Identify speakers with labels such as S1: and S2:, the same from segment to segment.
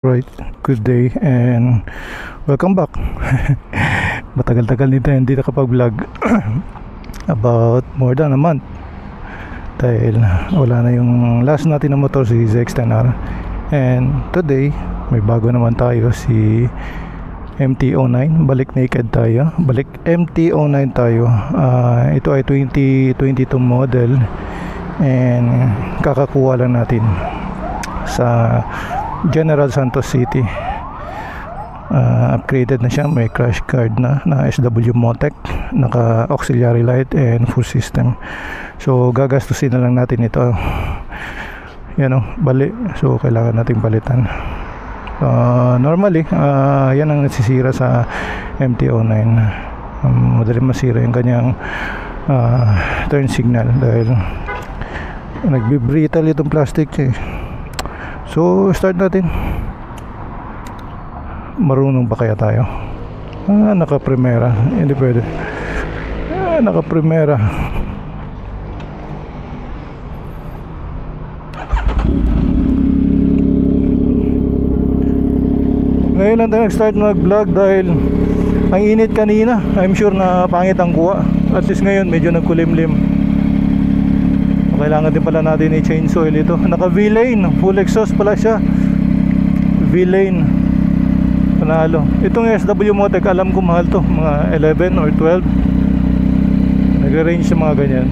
S1: Right, good day and welcome back. Matagal-tagal nito hindi nakapag-vlog about more than a month dahil wala na yung last natin na motor, si ZX-10R, and today may bago naman tayo, si MT-09. Balik naked tayo, balik MT-09 tayo. Ito ay 2022 model and kakakuha lang natin sa General Santos City. Upgraded na siya, may crash guard na SW Motec, naka auxiliary light and full system. So gagastusin na lang natin ito, yan o, bali. So kailangan natin palitan. Normally yan ang nasisira sa MT-09. Madaling masira yung kanyang turn signal dahil nagbi-brittle itong plastic eh. So start natin. Marunong ba kaya tayo? Naka-primera. Hindi pwede. Naka-primera. Ngayon lang tayo nag-start mag-vlog dahil ang init kanina. I'm sure na pangit ang kuha. At least ngayon medyo nagkulimlim. Kailangan din pala natin i-change oil ito. Naka V-Lane, full exhaust pala siya. V-Lane, panalo. Itong SW Motec, alam ko mahal to, mga 11 or 12. Nag-range sa mga ganyan.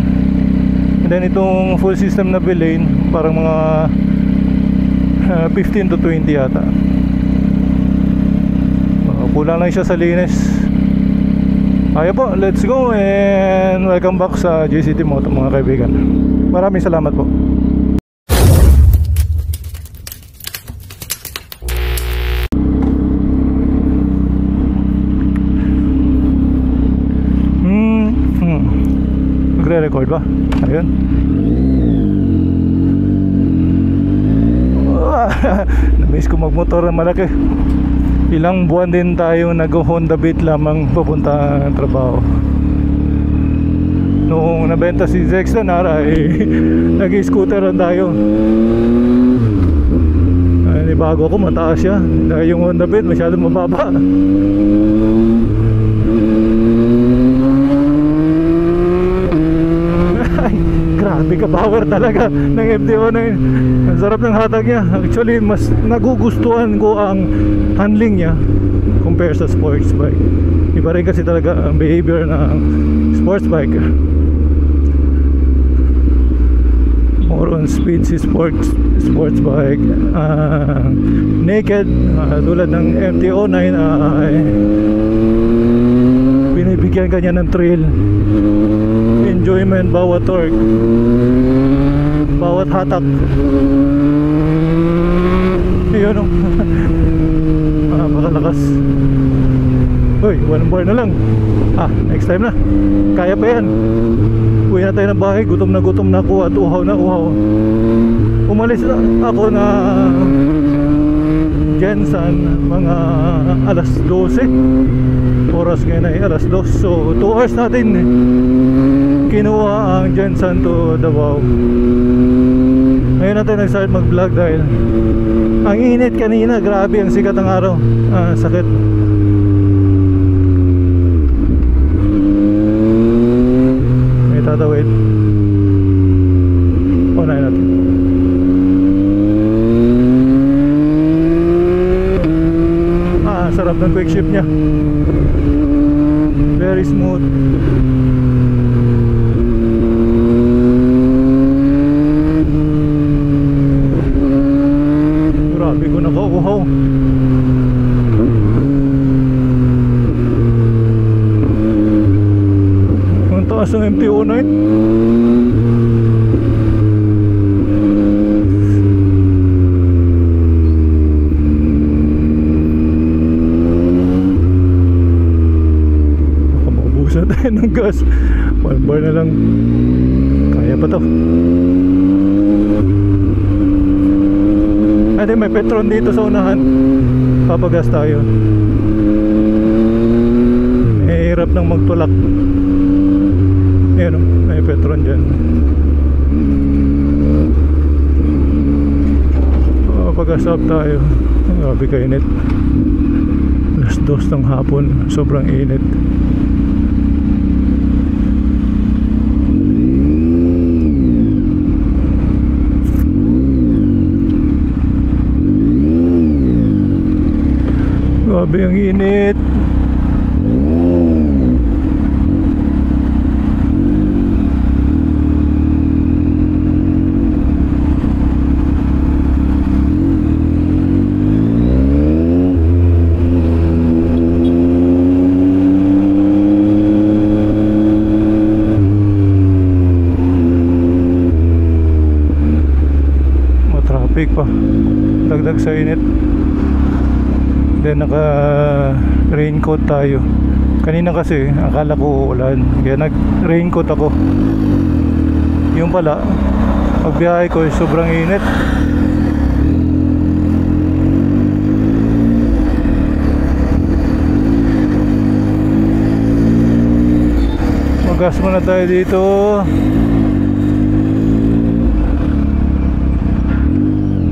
S1: And then itong full system na V-Lane, parang mga 15 to 20 yata. Kulang lang siya sa linis. Ayaw po, let's go and welcome back sa JCT Moto, mga kaibigan. Maraming salamat po. Magre-record ba? Ayun. Namiss ko magmotor na malaki. Ilang buwan din tayo nag-Honda Beat lamang papunta ng trabaho. Noong nabenta si ZX-10R ay nag-scooter lang tayo. Bago ako mataas siya dahil yung Honda Beat masyadong mababa. Ay, grabe ka power talaga ng MT-09. Ang sarap ng hatag niya. Actually mas nagugustuhan ko ang handling niya compare sa sports bike. Iba rin kasi talaga ang behavior ng sports bike. More on speed si sports bike. Naked tulad ng MT-09 ay binibigyan kanya ng thrill, enjoyment, bawat torque, bawat hatak. Ayun o. Makalakas. Uy, 1 bar na lang. Next time na. Kaya pa yan. Uwi na tayo ng bahay, gutom na ako at uhaw na uhaw. Umalis ako na Jensen mga alas 12. Oras ngayon ay alas 2. So 2 hours natin kinuha ang Jensen to Davao. Ngayon natin nag-start mag-vlog dahil ang init kanina. Grabe ang sikat ng araw. Sakit. Tatawid. Unahin natin. Sarap ng quick shift niya. Very smooth. Grabe ko nakukuhaw. Taas ng MT-09. Baka maubusan tayo ng gas. 1 bar na lang. Kaya pa to. Ay, may Petron dito sa unahan. Papagas tayo. Hirap nang magtulak. Ayan o, may Petron dyan. Pag-asap tayo. Grabe kainit. Alas 2 ng hapon, sobrang init. Grabe ang init. Matraffic pa. Dagdag sa init. Then naka raincoat tayo. Kanina kasi akala ko uulan, kaya nag raincoat ako. Yung pala pagbiyahe ko sobrang init. Magas muna tayo dito.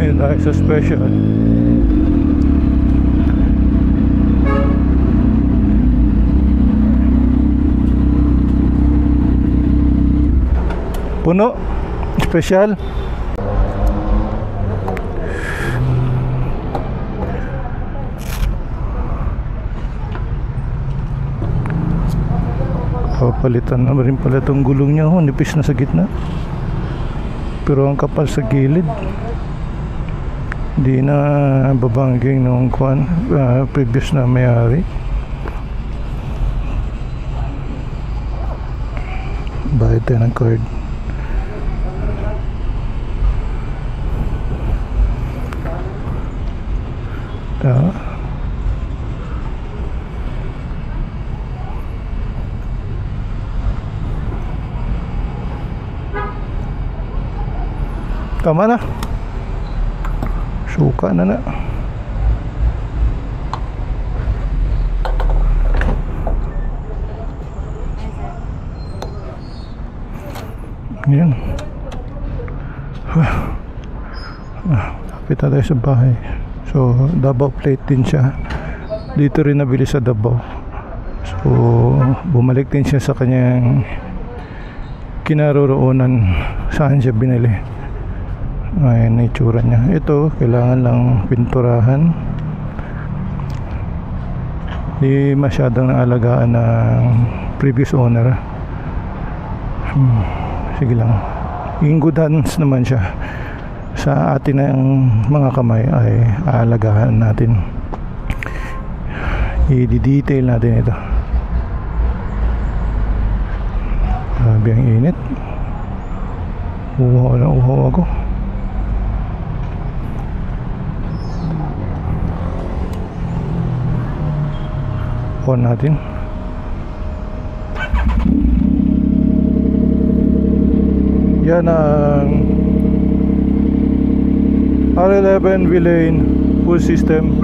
S1: Ayun tayo sa special. Puno, special. Papalitan na rin pala itong gulong niya. Oh, nipis na sa gitna, pero ang kapal sa gilid. Hindi na babangging nung previous na may-ari. Bayad tayo ng card. Tama na. Suka na na. Yan. Lapit na tayo sa bahay. So Davao plate din siya. Dito rin nabili sa Davao. So bumalik din siya sa kanyang kinaroroonan saan siya binili. Ayan na itsura niya. Ito kailangan lang pinturahan. Di masyadong naalagaan ng previous owner. Sige lang. In good hands naman siya. Sa atin ng mga kamay ay aalagaan natin. I-detail natin ito. Grabe ang init. Uhaw na uhaw ako. On natin. Yan ang R11 V-Lane full system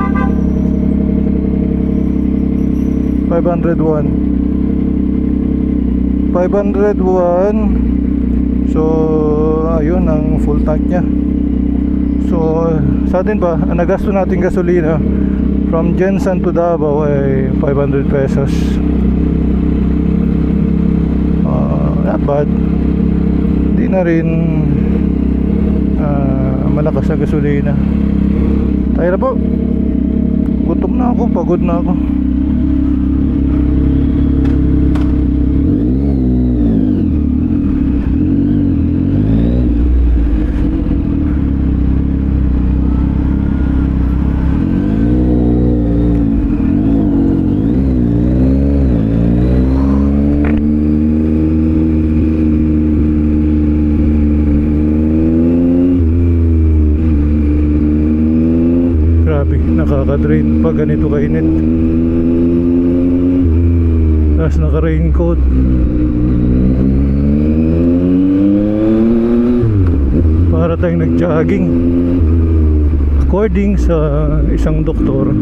S1: 501. So ayun ang full tank nya. So sa atin pa ang nagasto natin gasolina from Jensen to Davao ay 500 pesos. Not bad. Di na rin malakas na gasolina. Tayo na po. Gutom na ako, pagod na ako. Nakaka-drain pag ganito kainit. Tapos naka-raincoat. Para tayong nag-jogging. According sa isang doktor,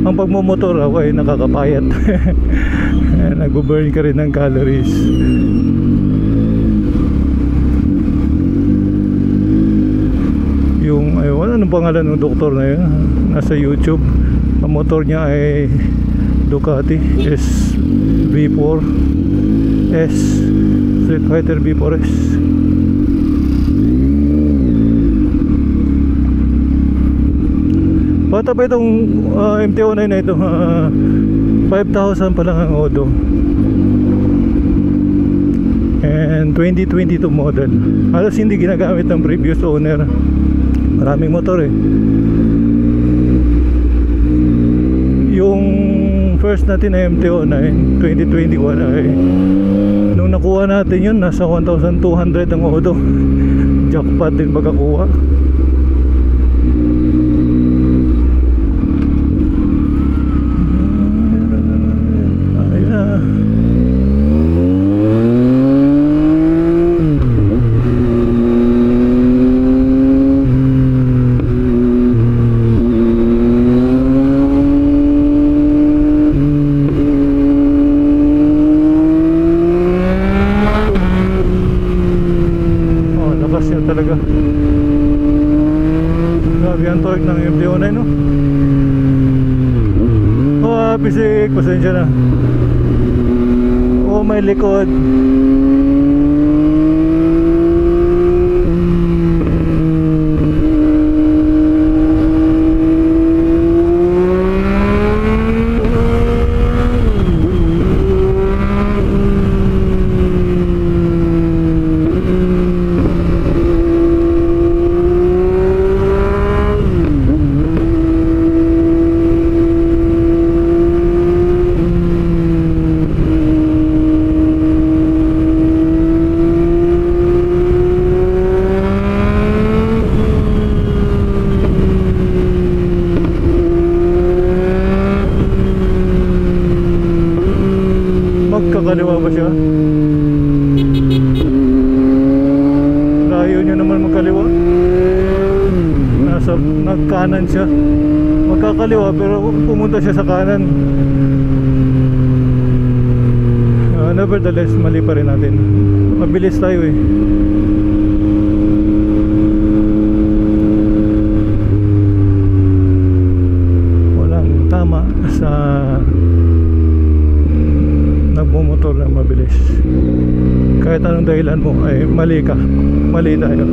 S1: ang pagmumotor ako ay nakakapayat. Nag-burn ka rin ng calories. Yung anong pangalan ng doktor na yun? Nasa YouTube. Ang motor niya ay Ducati SV4 S, Street Fighter V4S. Bata pa itong MT-09 na ito, 5,000 pa lang ang odo, and 2022 model. Halos hindi ginagamit ng previous owner. Maraming motor eh. Yung first natin na MT-09 2021 ay nung nakuha natin yun, nasa 1,200 ang odo. Jackpot din pagkakuha. Talaga grabe ang torque ng MT-09, no? Oh, pisik, pasensya na. Oh, may likod. Magkakaliwa ba siya? Ayaw niya naman magkaliwa. Nagkanan siya. Magkakaliwa pero pumunta siya sa kanan. Nevertheless, mali pa rin natin. Mabilis tayo eh. Walang tama sa nagmumotor na mabilis. Kahit anong dahilan mo ay mali ka. Mali tayo.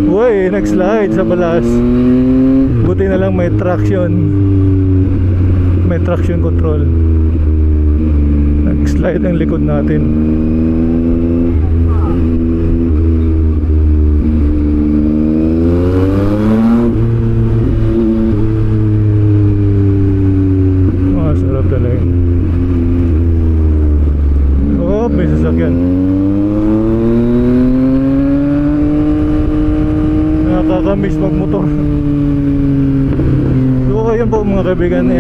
S1: Uy, nag-slide sa balas. Buti na lang may traction. May traction control. Nag-slide ang likod natin. Sarap talaga. Oh, may sasakyan. Nakakamiss magmotor. So ayun po mga kaibigan,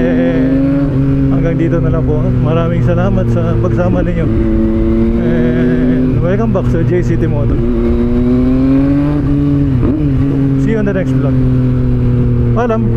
S1: hanggang dito na lang po. Maraming salamat sa pagsama ninyo. And welcome back sa JCT Moto. See you on the next vlog. Paalam.